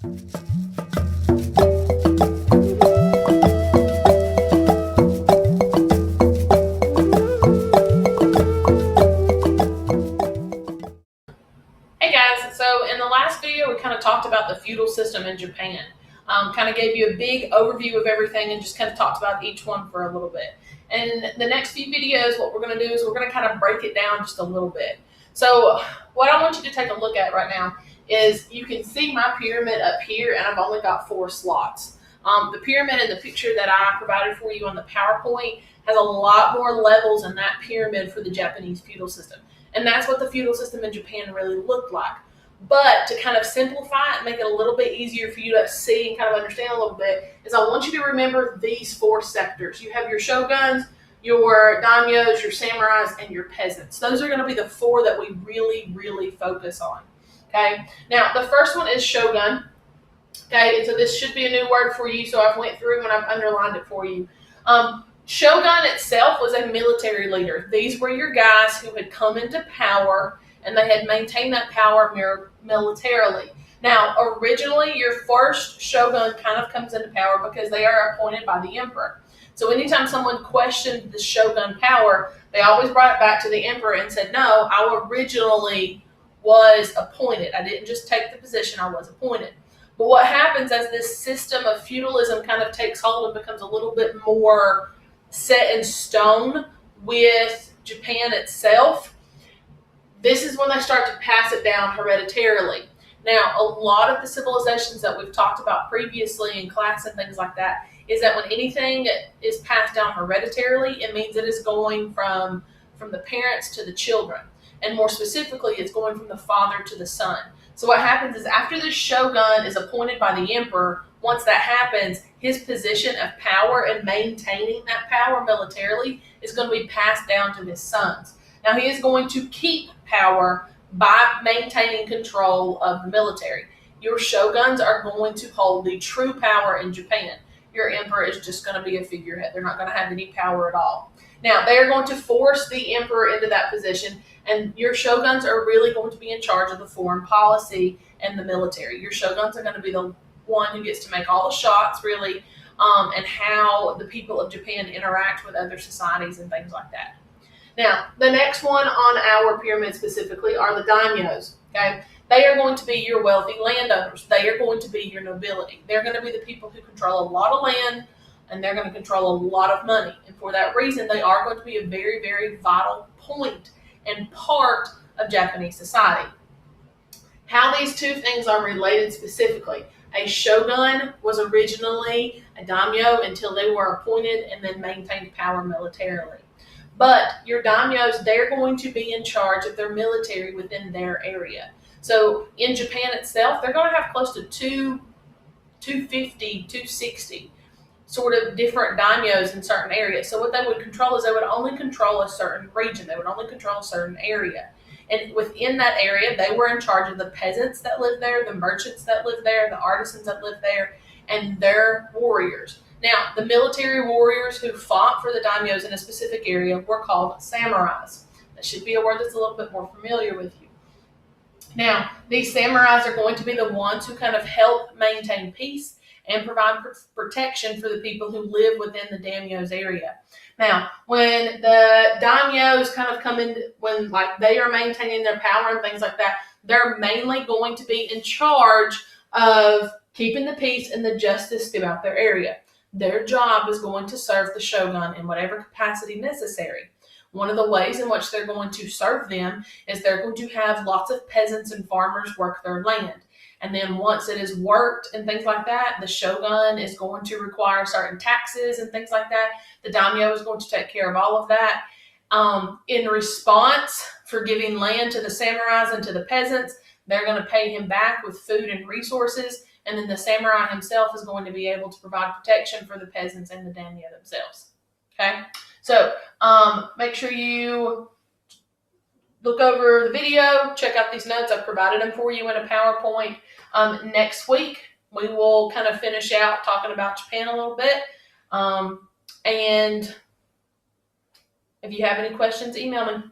Hey guys, so in the last video we kind of talked about the feudal system in Japan. Kind of gave you a big overview of everything and just kind of talked about each one for a little bit. And the next few videos, what we're going to do is we're going to kind of break it down just a little bit. So what I want you to take a look at right now is you can see my pyramid up here, and I've only got 4 slots. The pyramid in the picture that I provided for you on the PowerPoint has a lot more levels in that pyramid for the Japanese feudal system. And that's what the feudal system in Japan really looked like. But to kind of simplify it and make it a little bit easier for you to see and kind of understand a little bit, is I want you to remember these 4 sectors. You have your shoguns, your daimyos, your samurais, and your peasants. Those are going to be the 4 that we really focus on. Okay. Now, the first one is shogun. Okay, and so this should be a new word for you, so I've went through and I've underlined it for you. Shogun itself was a military leader. These were your guys who had come into power and they had maintained that power militarily. Now, originally, your first shogun kind of comes into power because they are appointed by the emperor. So anytime someone questioned the shogun power, they always brought it back to the emperor and said, no, I originally was appointed. I didn't just take the position, I was appointed. But what happens as this system of feudalism kind of takes hold and becomes a little bit more set in stone with Japan itself, this is when they start to pass it down hereditarily. Now, a lot of the civilizations that we've talked about previously in class and things like that is that when anything is passed down hereditarily, it means it is going from the parents to the children. And more specifically, it's going from the father to the son. So what happens is after the shogun is appointed by the emperor, once that happens, his position of power and maintaining that power militarily is going to be passed down to his sons. Now, he is going to keep power by maintaining control of the military. Your shoguns are going to hold the true power in Japan. Your emperor is just going to be a figurehead. They're not going to have any power at all. Now, they are going to force the emperor into that position, and your shoguns are really going to be in charge of the foreign policy and the military. Your shoguns are going to be the one who gets to make all the shots, really, and how the people of Japan interact with other societies and things like that. Now, the next one on our pyramid specifically are the daimyos. Okay, they are going to be your wealthy landowners. They are going to be your nobility. They're going to be the people who control a lot of land, and they're going to control a lot of money. And for that reason, they are going to be a very vital point and part of Japanese society. How these two things are related specifically. A shogun was originally a daimyo until they were appointed and then maintained power militarily. But your daimyos, they're going to be in charge of their military within their area. So in Japan itself, they're going to have close to 250, 260 sort of different daimyos in certain areas. So what they would control is they would only control a certain region. They would only control a certain area. And within that area, they were in charge of the peasants that lived there, the merchants that lived there, the artisans that lived there, and their warriors. Now, the military warriors who fought for the daimyos in a specific area were called samurais. That should be a word that's a little bit more familiar with you. Now, these samurais are going to be the ones who kind of help maintain peace and provide protection for the people who live within the daimyo's area. Now, when the daimyos kind of come in, when like they are maintaining their power and things like that, they're mainly going to be in charge of keeping the peace and the justice throughout their area. Their job is going to serve the shogun in whatever capacity necessary. One of the ways in which they're going to serve them is they're going to have lots of peasants and farmers work their land. And then once it is worked and things like that, the shogun is going to require certain taxes and things like that. The daimyo is going to take care of all of that. In response for giving land to the samurais and to the peasants, they're going to pay him back with food and resources. And then the samurai himself is going to be able to provide protection for the peasants and the daimyo themselves. Okay, so make sure you look over the video, check out these notes. I've provided them for you in a PowerPoint. Next week, we will kind of finish out talking about Japan a little bit. And if you have any questions, email me.